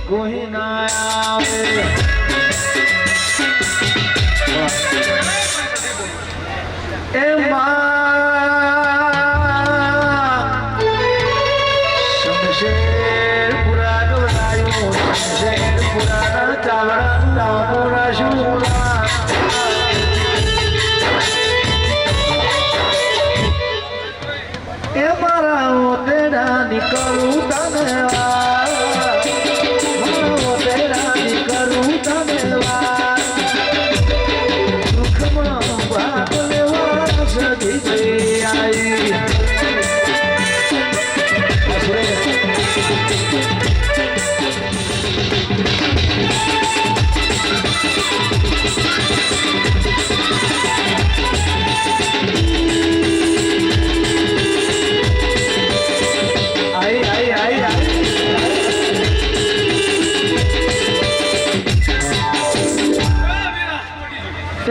કોઈ ના આવે એ શમશેર પુરાનો લાયો શમશેર પુરાના ચાવડા નામોના શુરા એ મારા ઓતેડા નીકળું ધન્યવાદ ઓતેડા નીકળું ધન્યવાદ દુઃખમાં ભાગ લેવા સજી આવી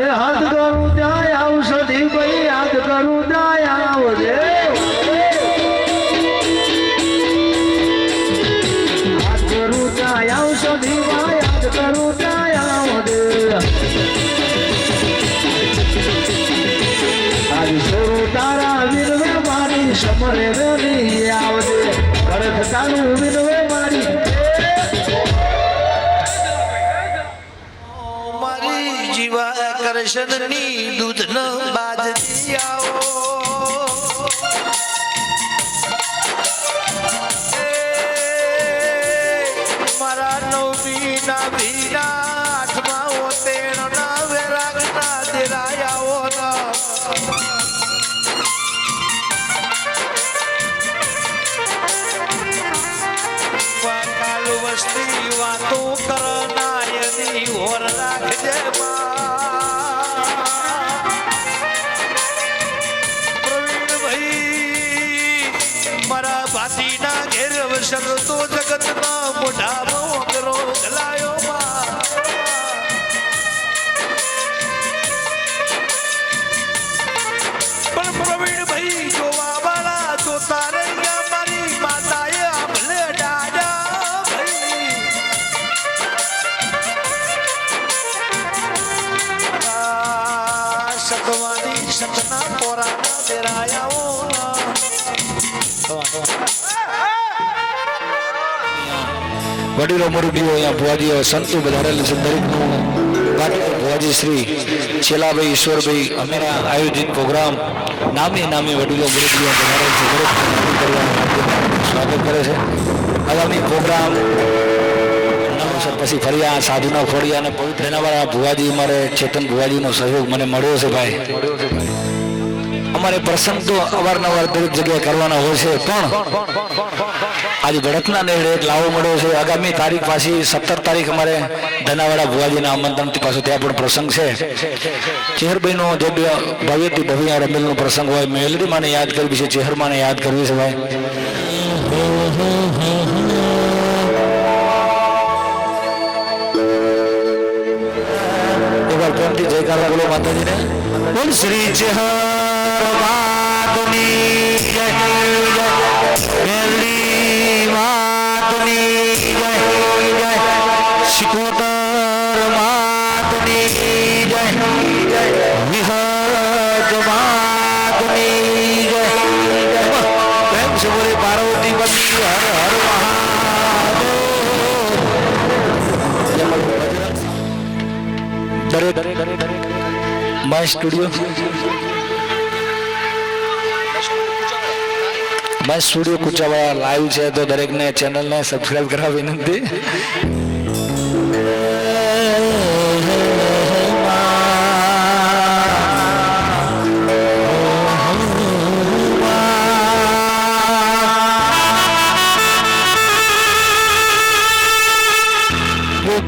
હાથ કરું ત્યાં ઔષધિ ભાઈ હાથ કરું ત્યાં આવજે હાથ કરું ત્યાં ઔષધિ ભાઈ હાથ કરું ત્યાં આવજે આજ શરૂ તારા વિનવે મારી સમરે વેલી આવજે કરત તારું વિનવે મારી કરશનની દૂધ ન બાજતી આવો મારા નવમી ના ભીના આઠમા ઓતેણ ના વેરાગના દેરાયાઓ કાલ વસ્તી વાતો કરનાયની ઓર રાખજે તો જગત ના મોઢા મોગરો ગલાયો પણ પ્રવીણ ભાઈ જોવા વાળા જોતા રહ્યા મારી માતાએ આભલે ડાડા ભાઈ સતવાની સતના પોરાના દેરાયાઓ વડીલો મુરબીઓ અહીંયા ભુવાજીઓ સંતો વધારેલ છે દરેકનું ભુવાજી શ્રી છેલાભાઈ ઈશ્વરભાઈ અમેરા આયોજિત પ્રોગ્રામ નામી વડીલો મુરબીઓ વધારેલ છે દરેક સ્વાગત કરે છે આગામી પ્રોગ્રામ પછી ફરી આ સાધુના ફોડિયા અને પવિત્ર એનાવાળા ભુવાજી અમારે ચેતન ભુવાજીનો સહયોગ મને મળ્યો છે ભાઈ અમારે પ્રસંગ તો અવારનવાર દરેક જગ્યાએ કરવાના હોય છે પણ આજે ભડકના નેડે એક લાવો મળ્યો છે આગામી તારીખ પાછી 17 તારીખ અમારે ધનાવાડા ભુવાજીના આમંત્રણથી પાછો ત્યાં પણ પ્રસંગ છે ચેહરભાઈનો જે ભવ્યથી ભવ્ય રમેલનો પ્રસંગ હોય મેલડી માને યાદ કરવી છે ચેહરમાને યાદ કરવી છે ભાઈ એકવાર પ્રેમથી જયકાર બોલો માતાજીને બોલ શ્રી ચેહર શિકોતર માતની જય વિહત માતની જય પ્રેમ છે બોલે પાર્વતી પતિ હર હર મહાદેવ દરેક માય સ્ટુડિયો માય સ્ટુડિયો કુચાવાળા લાઈવ છે તો દરેકને ચેનલને સબસ્ક્રાઇબ કરવા વિનંતી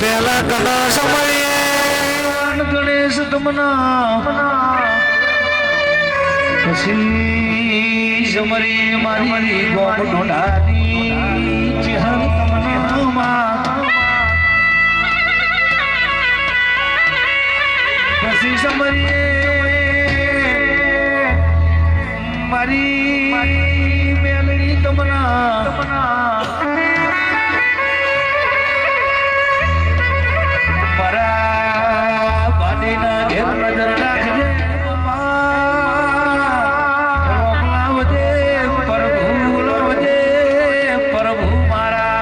પેલા કના સમયે ગણેશ તમના પછી સમરી મારી ગોમ ઢોલાની ચેહર તમના પછી સમરીએ મારી મેલડી તમના રાખજે રોમ લાવજે પ્રભુ લાવજે પ્રભુ મારા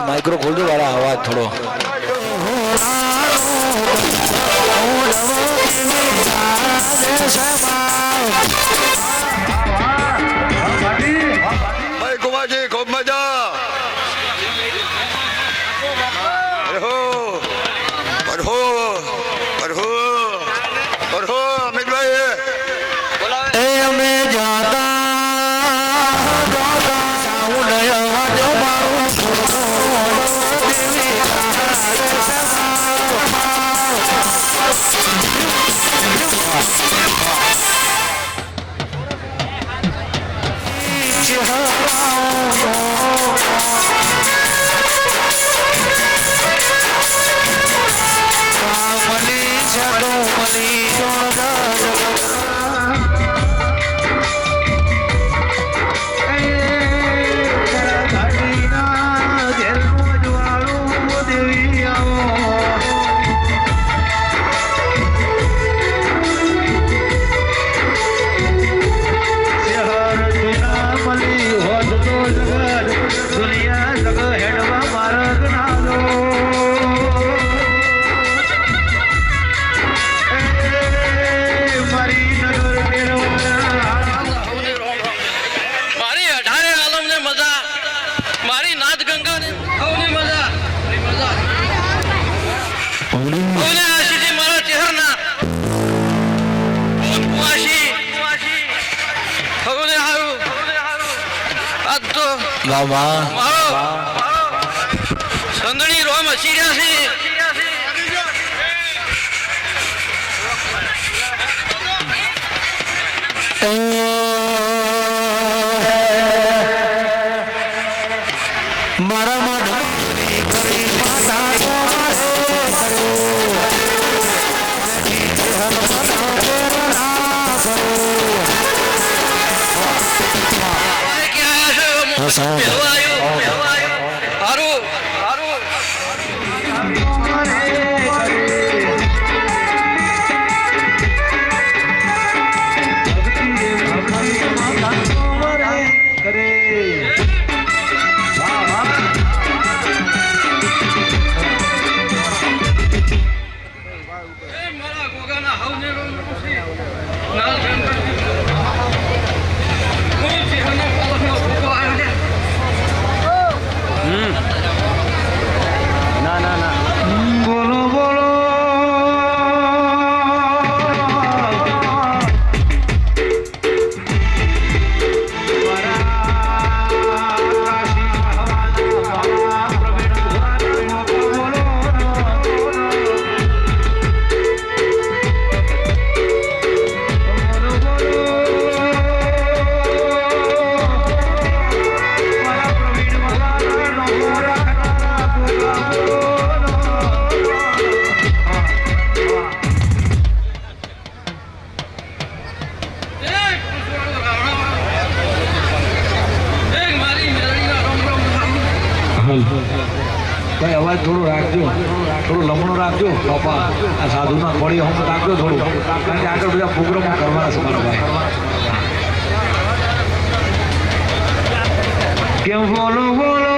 માઇક્રો ખોલ દો વાળા અવાજ થોડો ભાઈ કુમારજી ખૂબ મજા અમિતભાઈ અમે જાતા સંદણી રોમ હસી રહ્યા છે રાખજો, થોડું લમણું રાખજો બાપા. આ સાધુના ખોળી હમ રાખજો થોડું, કારણ કે આગળ બધા પ્રોગ્રામો કરવાના છે મારા ભાઈ. કેમ બોલો બોલો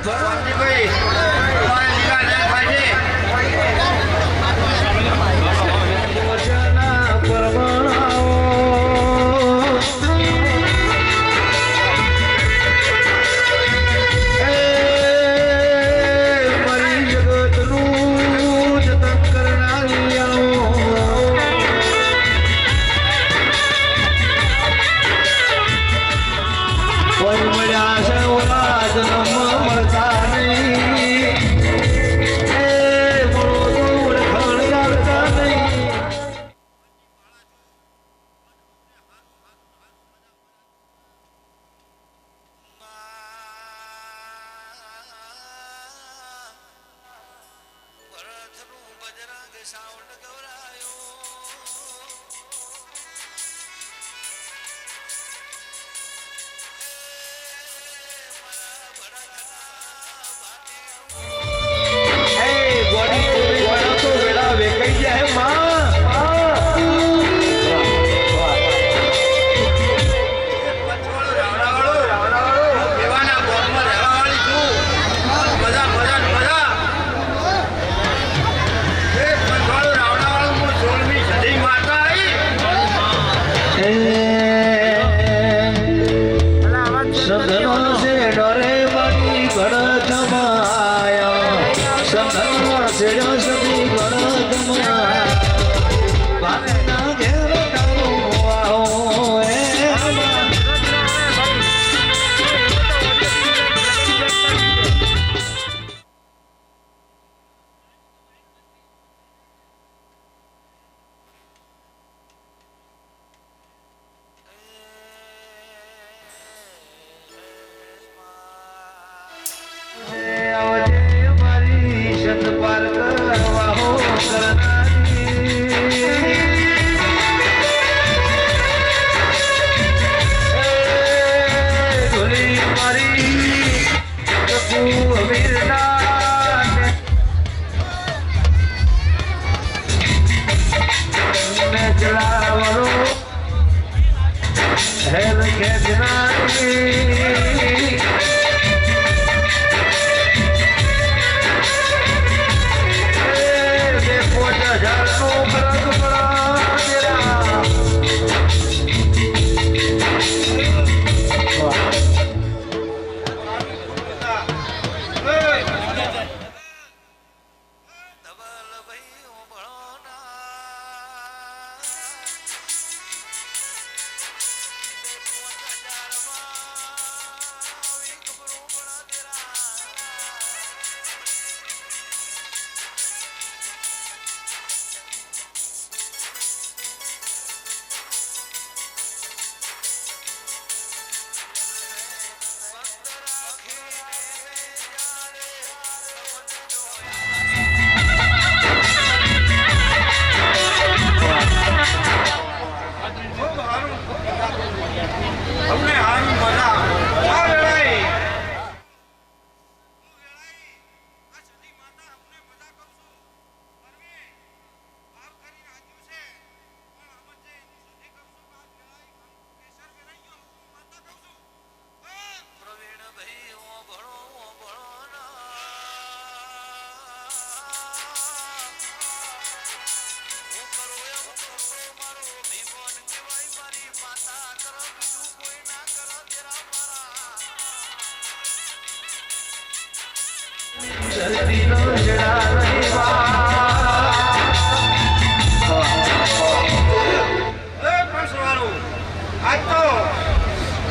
વાલજીભાઈ, તમારે લીલા લેર થાય છે. વચના પરમાણાઓ. એ મરી જગતનું જતન કરનારી આવો. કોઈ મળ્યા છે ઓલા જન્મ મળતા નહીં. એ મળો તો ઓળખાણ ચાલતા નહીં.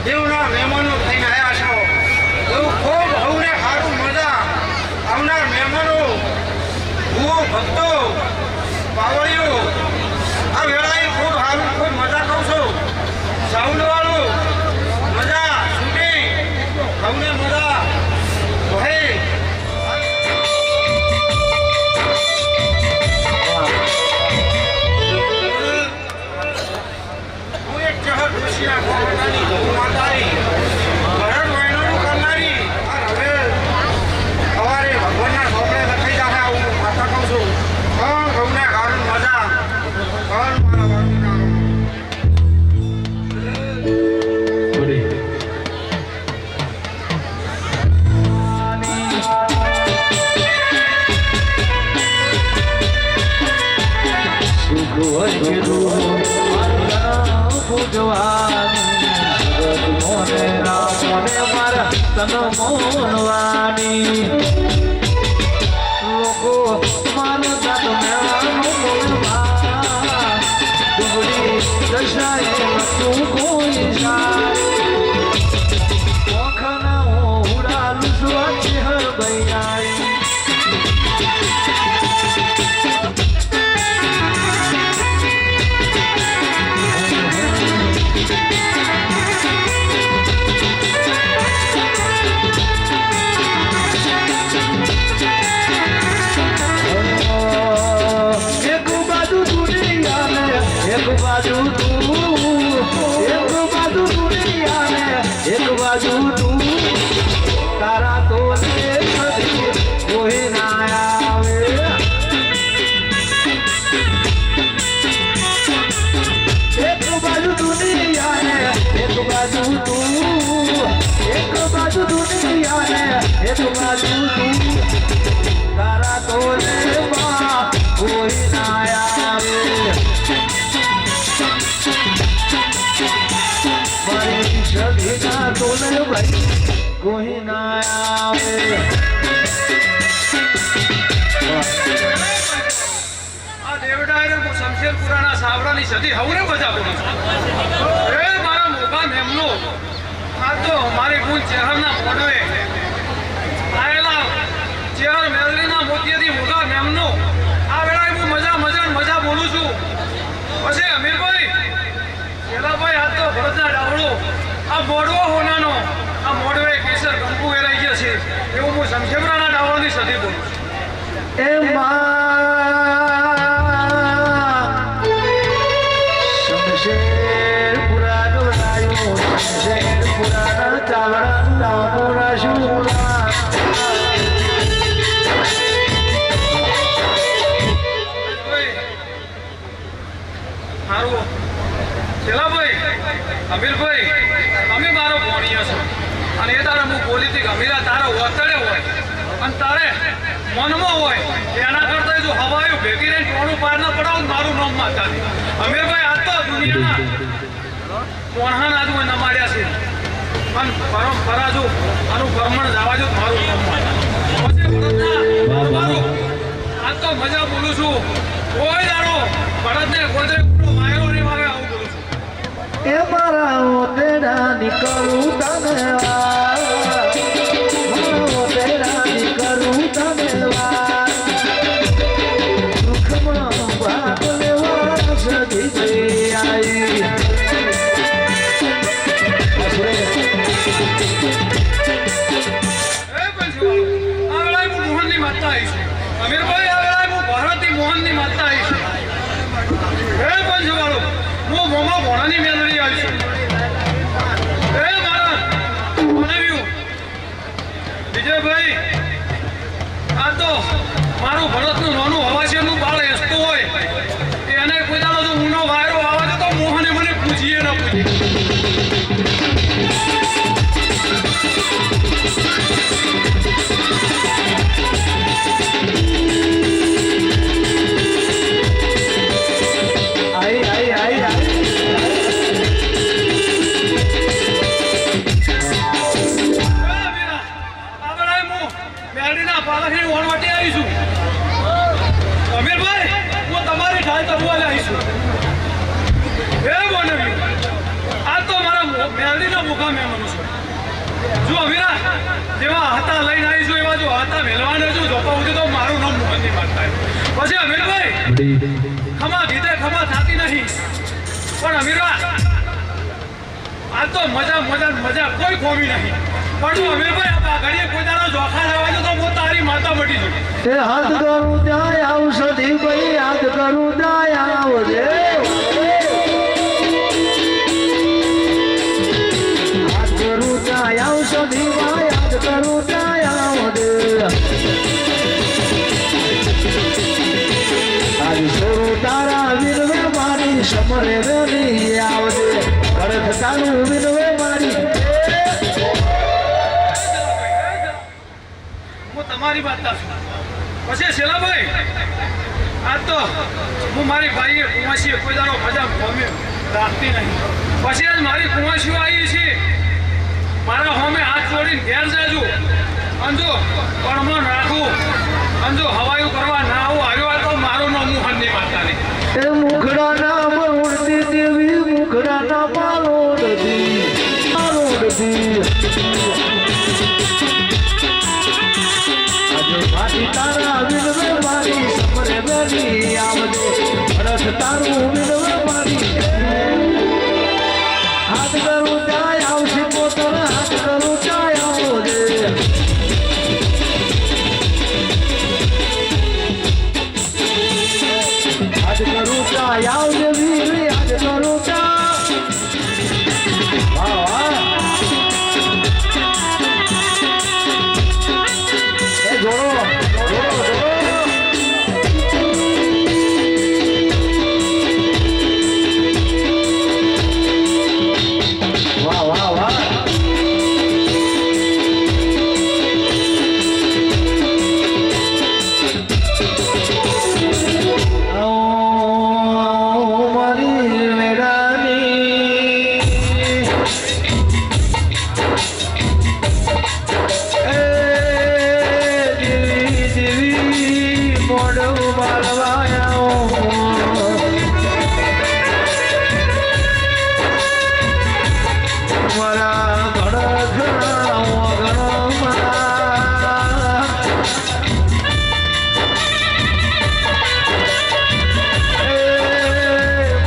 દેવના મહેમાનો થઈને આવ્યા છો. એવું ખૂબ હવને સારું મજા આવનાર મહેમાનો, ભૂવો ભક્તો, પાવડીઓ, આ વેળાએ ખૂબ સારું ખૂબ મજા કહું છું. સાઉન્ડવાળું મજા, શૂટિંગ, હવને મજા ભાઈ. હું એક ચહર ખુશીના ભગવાનની માતારી ભરણ વૈણનું કરનારી આ હવે સવારે ભગવાનના છોકરે લખાઈ જશે આવું માતા કહું છું. પણ ઘઉંને હારું મજા હોય કીધું પૂજવાની જગત મોને રામ મોને મારા તન મોનવાની લોકો માનતા તો મેળાનું બોલવા ડુબડી દશાએ તું કોઈ સારી ઓખના ઉડાલું સ્વાચી હર બૈયાઈ એક બાજુ તું તારા તો કોઈ ના આવે એક બાજુ દુનિયા ને એક બાજુ તું એક બાજુ દુનિયા ને એક બાજુ તું તારા તો કોઈ ના આવે સદીના તોલે ભાઈ કોઈ ના આવે આ દેવડાયરે હું શમશેરપુરાના સાવરાની સદી હવરે બજાવું છું એ મારા મોગા મેમનો આ તો મારી ગુણ ચેહરના મોઢવે આયેલા ચેહર મેલરીના મોતિયાથી મોગા મેમનો આ વેળાએ હું મજા બોલું છું પછી અમીરભાઈ પેલાભાઈ આ તો ભરતના ડાવડો આ મોડવો હોનાનો આ મોડવે કેસર કંકુ વેરાઈ ગયા છે એવું હું શમશેરપુરાના ડાવડાની સદી બોલું છું એ શમશેરપુરા ડોલાયો શમશેરપુરાના ચાવડા ડાવડા શુરા મારું છેલ્લાભાઈ અમીરભાઈ અમે મારો ભોણિયા છો અને એ તારે હું બોલી હતી કે અમીરા તારે વતડે હોય અને તારે મનમાં હોય એના કરતા જો હવાયું ભેગી રહીને ટોણું પાર ના પડાવું મારું નામ માતા અમીરભાઈ આ તો દુનિયાના કોણહાન આજુ ન માર્યા છે અને પરંપરા જો આનું કર્મણ જવા જો મારું નામ માતા પછી મારું આ તો મજા બોલું છું કોઈ દાડો ભરતને ગોદરે માયરો નહીં આવે આવું બોલું છું એ મારા ઓતેડા નીકળું તને ઓતેડા નીકળું તને દુઃખમાં ભાગ લેવા સદી જઈ આવી મોહનની માતા આવી છે અમીરભાઈ આ વેળાએ હું ભારતી મોહનની માતા આવી છે હે પંચવાળો હું મોમા ભોણાની મેલડી આવી છું હે મારા બનાવ્યું વિજયભાઈ આ તો મારું ભરતનું નાનું હવાશેનું બાળ હસતું હોય એને કોઈ દાડો જો ઊનો વાયરો આવે તો મોહને મને પૂછીએ ના પૂછીએ જો અમીરા જેવા હાથા લઈને આવીશું એવા જો હાથા મેલવાને જો જોતા ઉઠી તો મારું નામ મોહનની માતા પછી અમીરભાઈ ખમા ગીતે ખમા થાતી નહીં પણ અમીરા આ તો મજા કોઈ ખોમી નહીં પણ જો અમીરભાઈ આ ઘડીએ કોઈ દાડો જોખા લાવે તો હું તારી માતા મટી જઉં એ હાથ કરું ત્યાં ઔષધિ ભાઈ હાથ કરું ત્યાં આવજે ઔષધિ યાદ કરું ત્યાં આવજે આજ સોરું તારા વિનવે મારી સમરે વેલી આવજે ભરત તારું વિનવે મારી હું તમારી વાત છું પછી શેલાભાઈ આ તો હું મારી ભાઈએ કુંવાસીએ કોઈ દાડો મજા હોમે રાખતી નહીં. પછી આજ મારી કુંવાસીઓ આવી છે. મારા હોમે હાથ જોડીને ઘેર જાજો. અને જો પણમાં રાખું. અને જો હવાયું કરવા ના આવું આવ્યો તો મારો નો મુહન નહીં માતાની. એ મુખડાના ઉડતી દેવી મુખડાના પાલો નદી આજે મારી તારા વિનવે મારી સમરે બેની આવજે રસ તારું વિનવે મારી હાથ કરું જાય આવશે પોતર હાથ કરું જાય આવજે આજ કરું જાય આવજે વીર આજ કરું જા વાહ વાહ એ જોડો વાહ વાહ વાહ મારી મેરાની એ દેવી દેવી મોઢું માલવાયા મારા ઘણા ઘણા ઘણા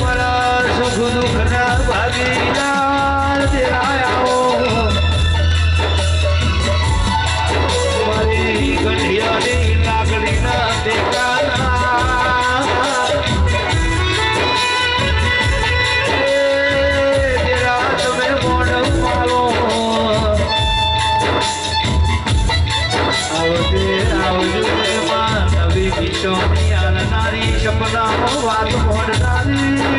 મારા સુખ દુઃખના ભાગીદાર દેરાયા મારી ગઢિયાની લાકડીના દેખાના દેરા તમે મોઢ માલો આવજે આવજે માં નવી ગીતોની આલનારી સપનામાં વાત મોડનારી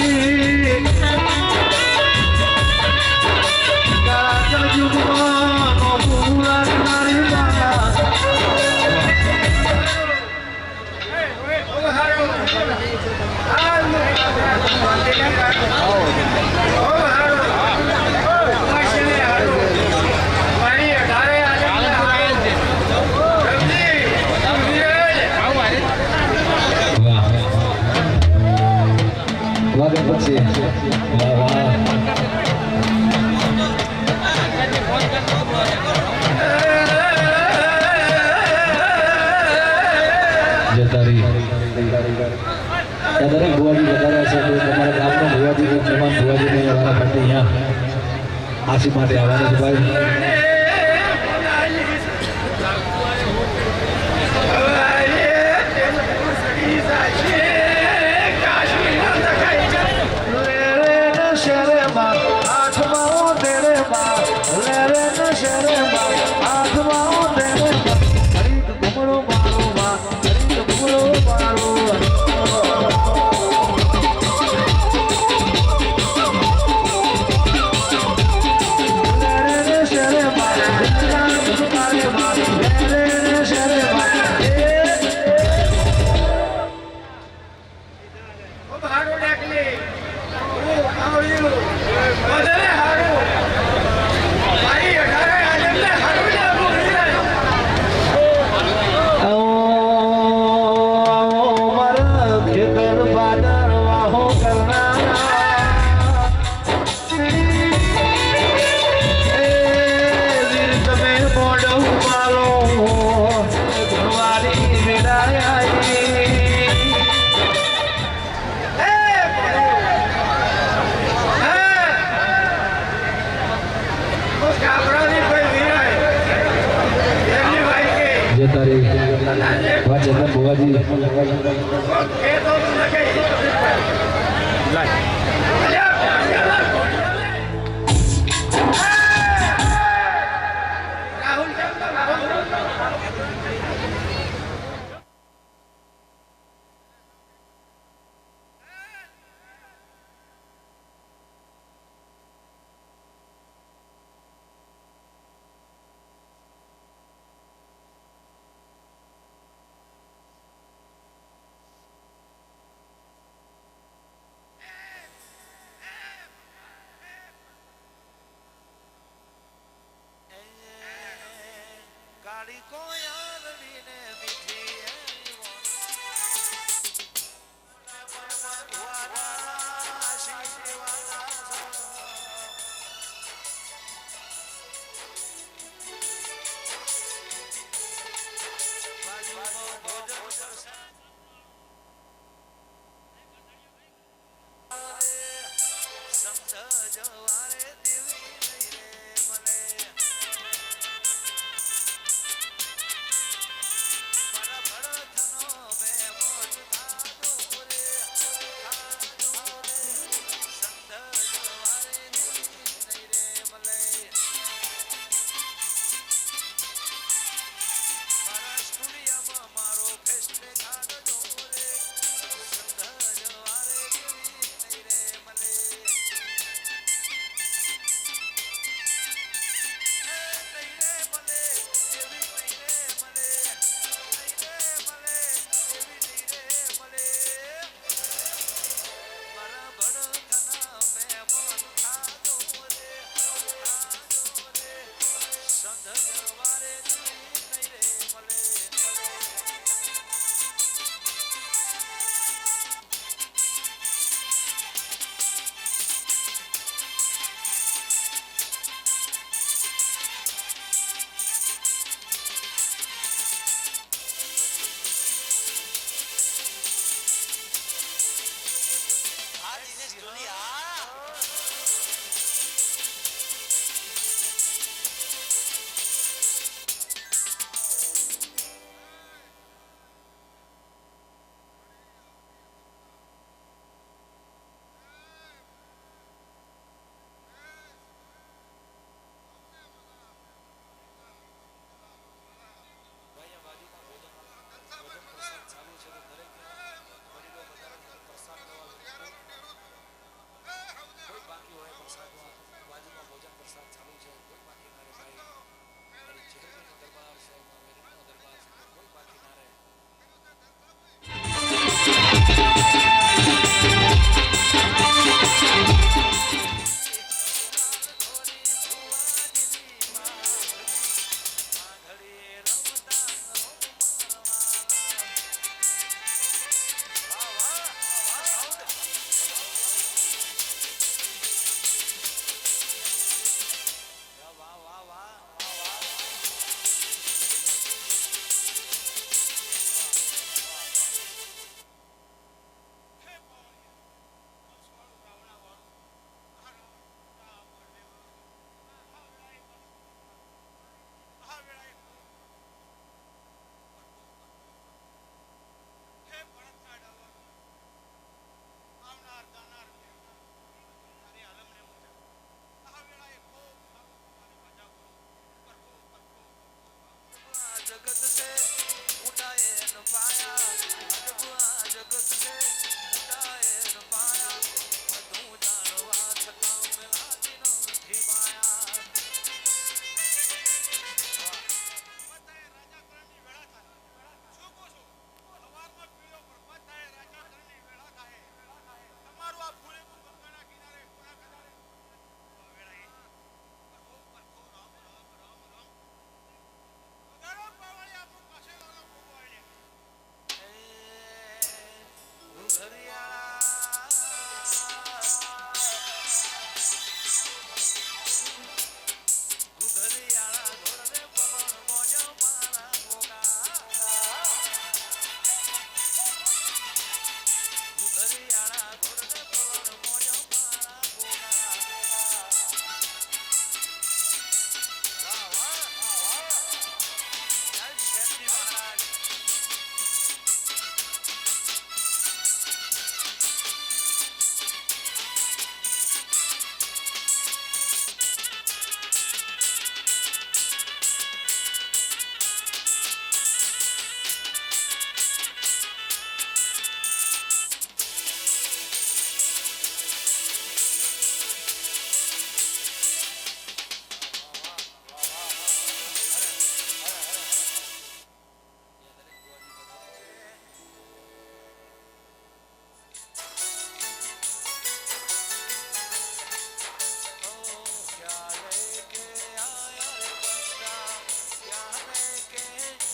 કાજલ યુગમાં નો ભૂલાનારી માલા વાગે પછી વાહ વાહ જતારી દરેક ભુવાજી વધારે છે તો તમારા ગામનો ભુવાજી કે મહેમાન ભુવાજીને અમારા માટે અહીંયા આશી માટે આવવાનું છે ભાઈ તારી કોયલડીને મીઠી એની વાણી. વાલા શીશી વાલા બાજુમાં ભોજન કરશે. સંત જવારે દેવી નહીં રે મને. મારા ભડથનો મહેમાન થાજો રે, થાજો રે. સંત જવારે દેવી નહીં રે મને. મારા સ્ટુડિયોમાં મારો ફેસ દેખાડજો રે. સંત જવારે દેવી નહીં રે મને. જગત છે ઉડાએ ન પાયા, અજબા જગત છે ઉડાએ ન પાયા. બધું જાણવા છતાં મેલાતી નથી માયા. ઘરે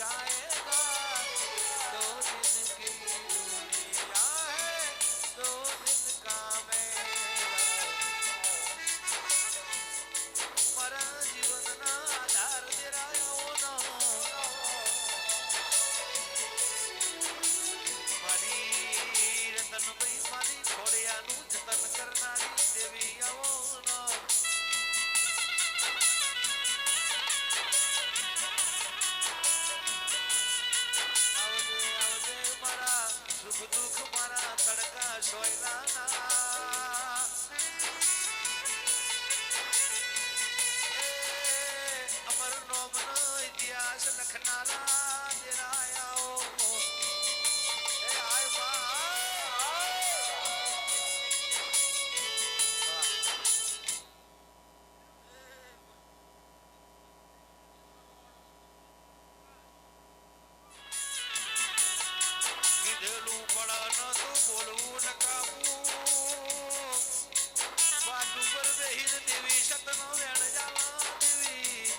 जाएगा 2 दिन की दुनिया है 2 दिन का मेरा મારા જીવનના આધાર દેરાયોનો મારી રતનભાઈ મારી ખોડિયાનું જતન કરનારી દેવી આવોનો આવજે આવજે મારા સુખ દુઃખ મારા તડકા સોયલાના અમર નોમનો ઇતિહાસ લખનારા દેરાયાઓ એ આય બા કીધેલું પણ નતું બોલવું નકામું વાટુ પર બેહીને દેવી સતનો વેણ જાલા દેવી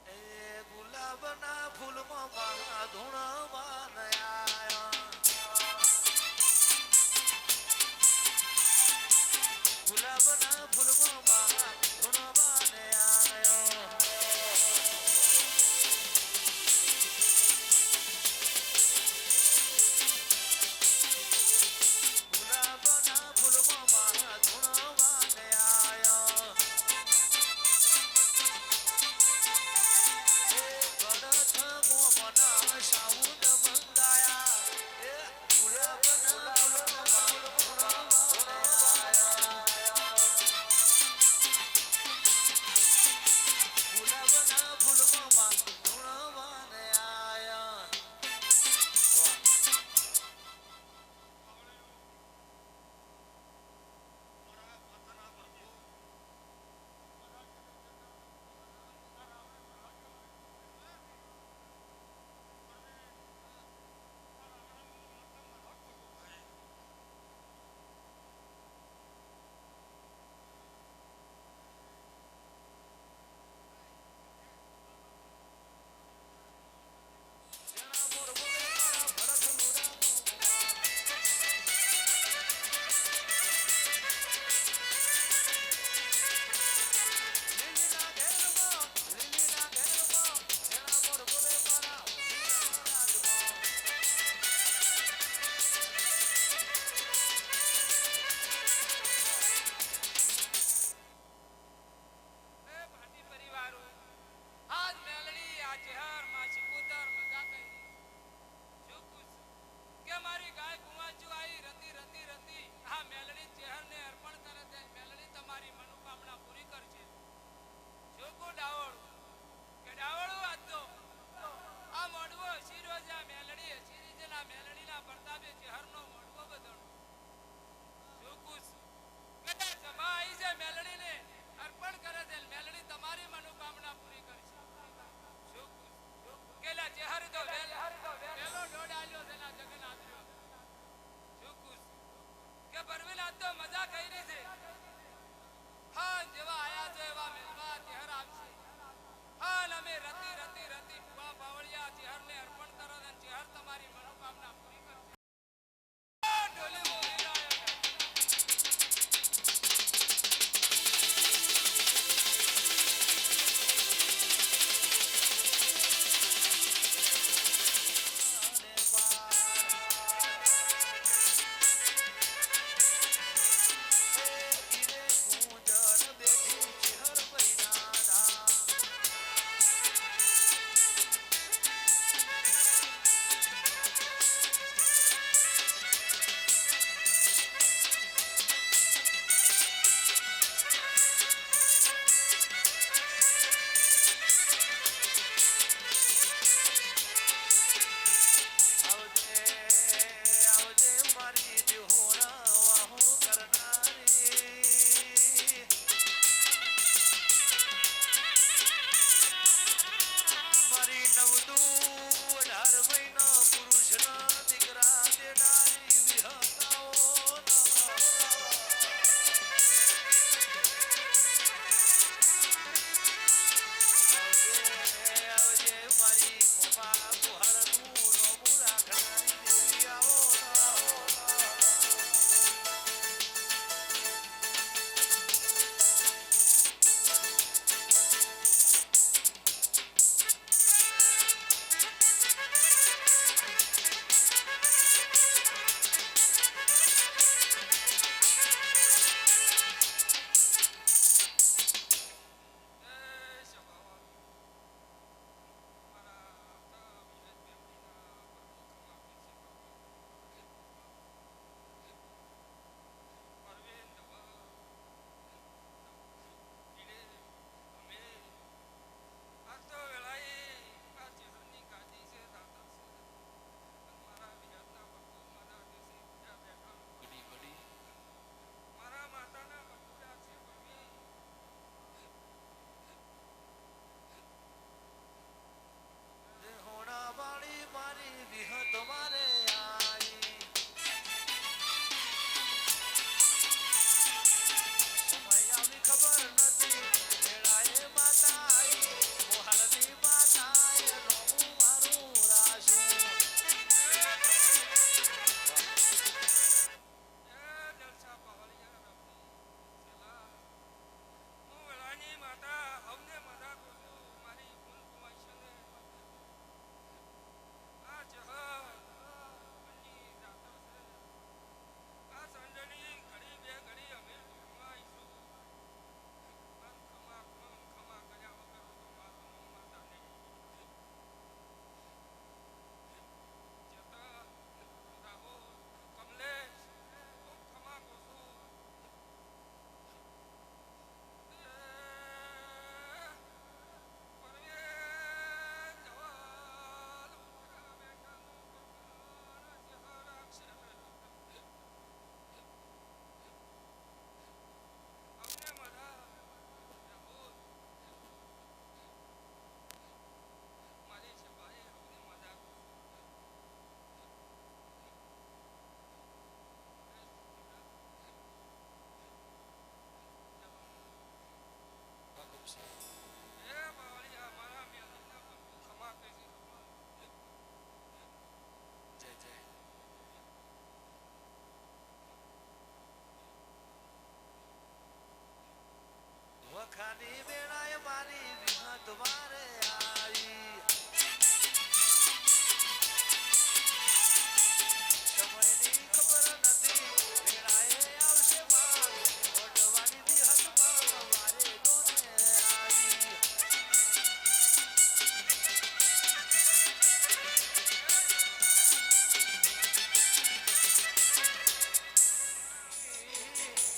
એ ગુલાબના ફૂલમાં મારા ધૂણમાં નયા ગુલાબના ફૂલમાં મારા ધૂણમાં નયા ગુલાબના ફૂલમાં મારા ધૂણમાં નયા એ ગડથ ગોમના સાઉન્ડ મંગાયા એ ગુલાબના ફૂલમાં મારા ધૂણમાં નયા નવદું 18 મહિના પુરુષના દીકરા દેનારી વિહતાઓના આવજે મારી મોપા બુહારનું રોમું રાખનારી દેવી આવો તમારે આઈ સમય આવી ખબર નથી વેળાએ માતા આઈ મોહાલની માતા આઈ રોમું મારું રાશું વખાની વેળાએ મારી વિહત વારે આવી સમયની ખબર નથી વેળાએ આવશે માં ઓઢવાની વિહત માં વારે દોને આવી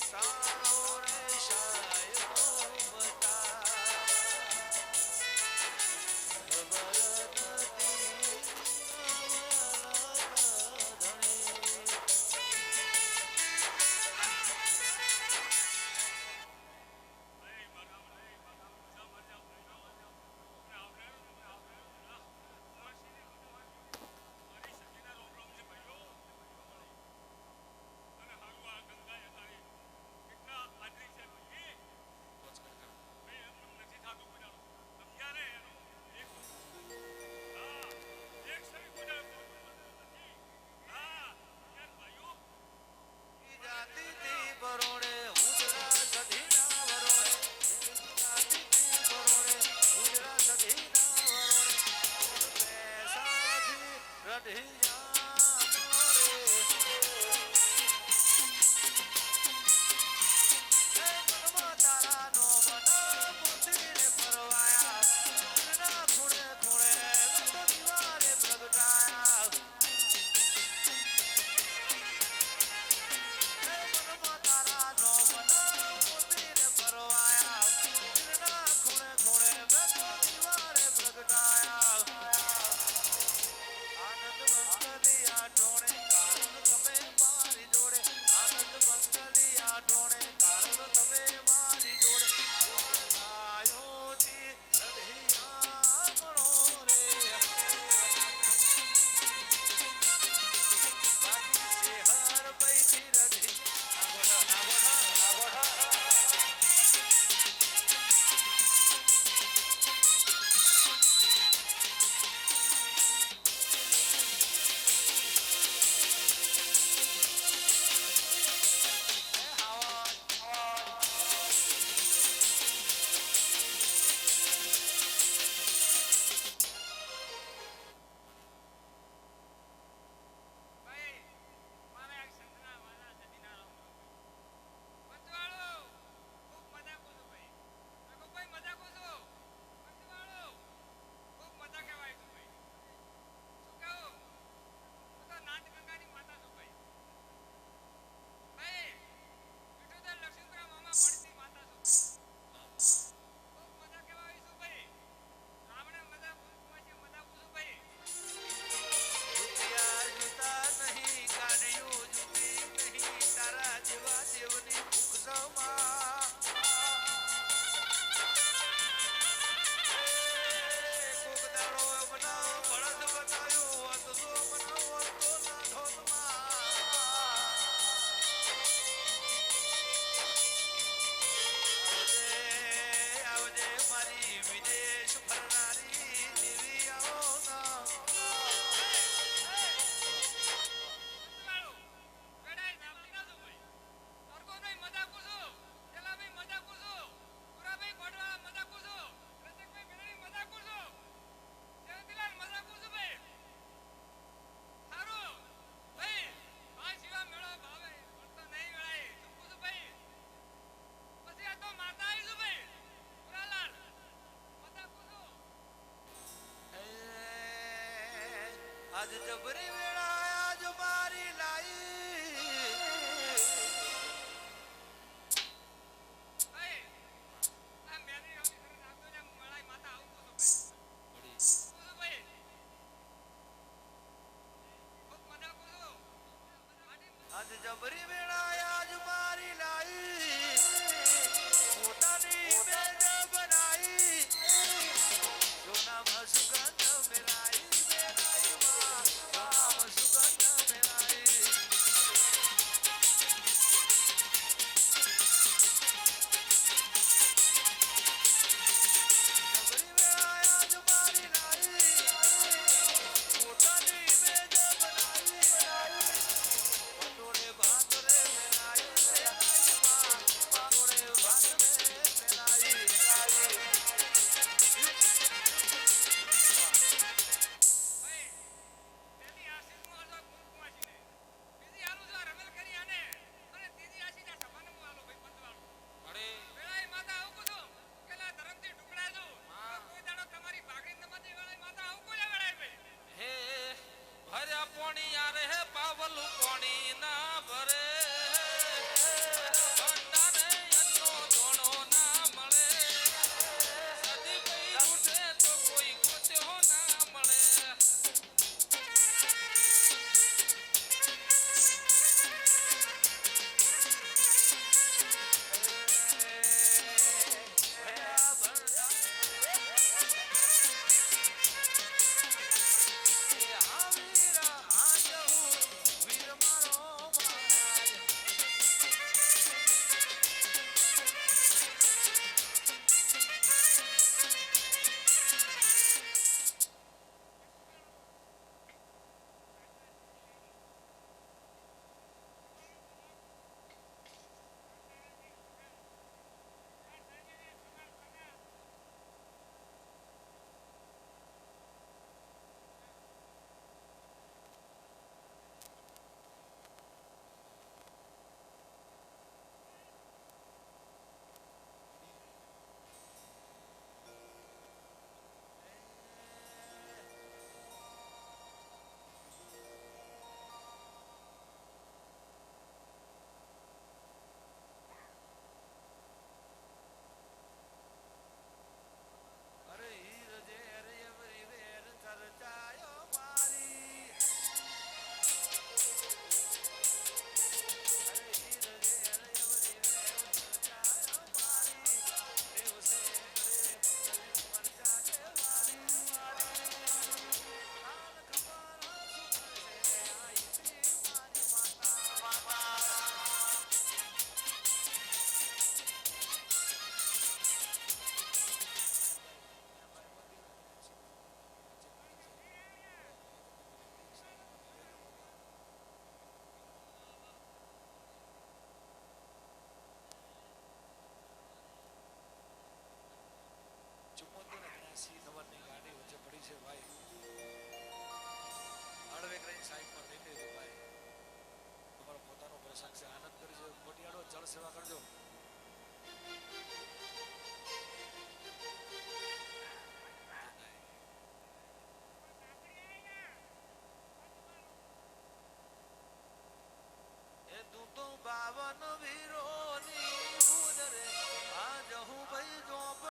સારો રે શાયરો આનંદ આજ જબરી વેળા આજ મારી લાઈ